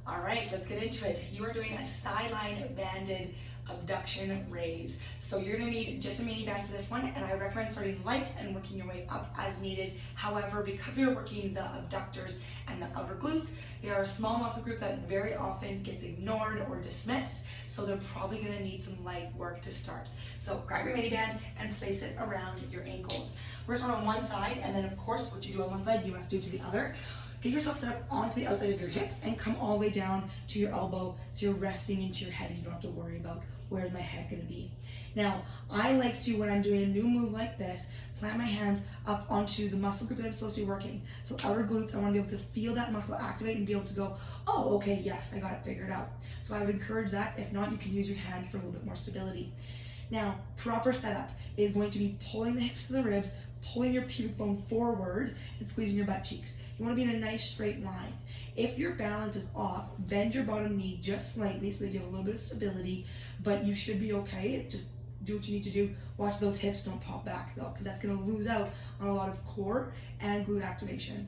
All right, let's get into it. You are doing a sideline banded abduction raise. So you're gonna need just a mini band for this one, and I recommend starting light and working your way up as needed. However, because we are working the abductors and the outer glutes, they are a small muscle group that very often gets ignored or dismissed, so they're probably gonna need some light work to start. So grab your mini band and place it around your ankles. We're gonna start on one side, and then of course, what you do on one side, you must do to the other. Get yourself set up onto the outside of your hip and come all the way down to your elbow so you're resting into your head and you don't have to worry about where's my head gonna be. Now, I like to, when I'm doing a new move like this, plant my hands up onto the muscle group that I'm supposed to be working. So outer glutes, I wanna be able to feel that muscle activate and be able to go, oh, okay, yes, I got it figured out. So I would encourage that. If not, you can use your hand for a little bit more stability. Now, proper setup is going to be pulling the hips to the ribs, pulling your pubic bone forward and squeezing your butt cheeks. You want to be in a nice straight line. If your balance is off, bend your bottom knee just slightly so that you have a little bit of stability, but you should be okay. Just do what you need to do. Watch those hips don't pop back though, because that's going to lose out on a lot of core and glute activation.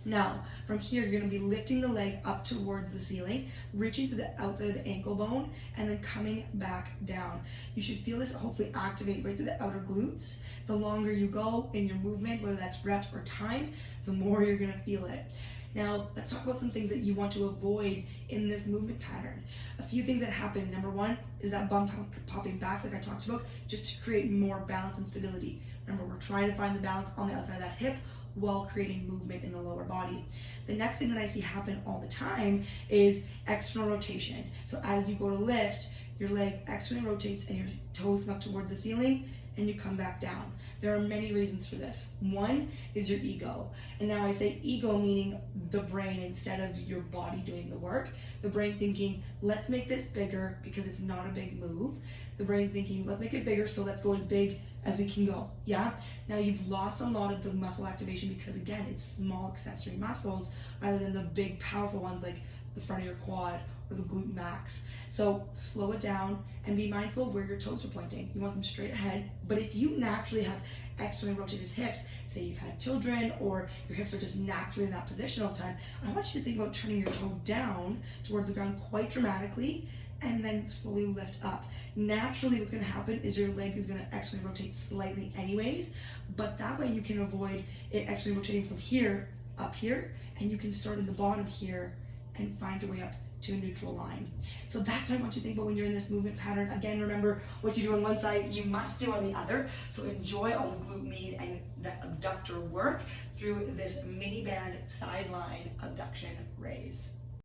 Now, from here, you're gonna be lifting the leg up towards the ceiling, reaching to the outside of the ankle bone, and then coming back down. You should feel this hopefully activate right through the outer glutes. The longer you go in your movement, whether that's reps or time, the more you're gonna feel it. Now, let's talk about some things that you want to avoid in this movement pattern. A few things that happen. Number one is that bum popping back like I talked about, just to create more balance and stability. Remember, we're trying to find the balance on the outside of that hip while creating movement in the lower body. The next thing that I see happen all the time is external rotation. So as you go to lift, your leg externally rotates and your toes come up towards the ceiling and you come back down. There are many reasons for this. One is your ego. And now I say ego meaning the brain instead of your body doing the work. The brain thinking, let's make this bigger because it's not a big move. The brain thinking, let's make it bigger, so let's go as big as we can go, yeah? Now you've lost a lot of the muscle activation because again, it's small accessory muscles rather than the big powerful ones like the front of your quad or the glute max. So slow it down and be mindful of where your toes are pointing. You want them straight ahead, but if you naturally have externally rotated hips, say you've had children or your hips are just naturally in that position all the time, I want you to think about turning your toe down towards the ground quite dramatically and then slowly lift up. Naturally, what's gonna happen is your leg is gonna externally rotate slightly anyways, but that way you can avoid it externally rotating from here up here, and you can start in the bottom here and find your way up to a neutral line. So that's what I want you to think about when you're in this movement pattern. Again, remember what you do on one side, you must do on the other. So enjoy all the glute med and the abductor work through this mini band sideline abduction raise.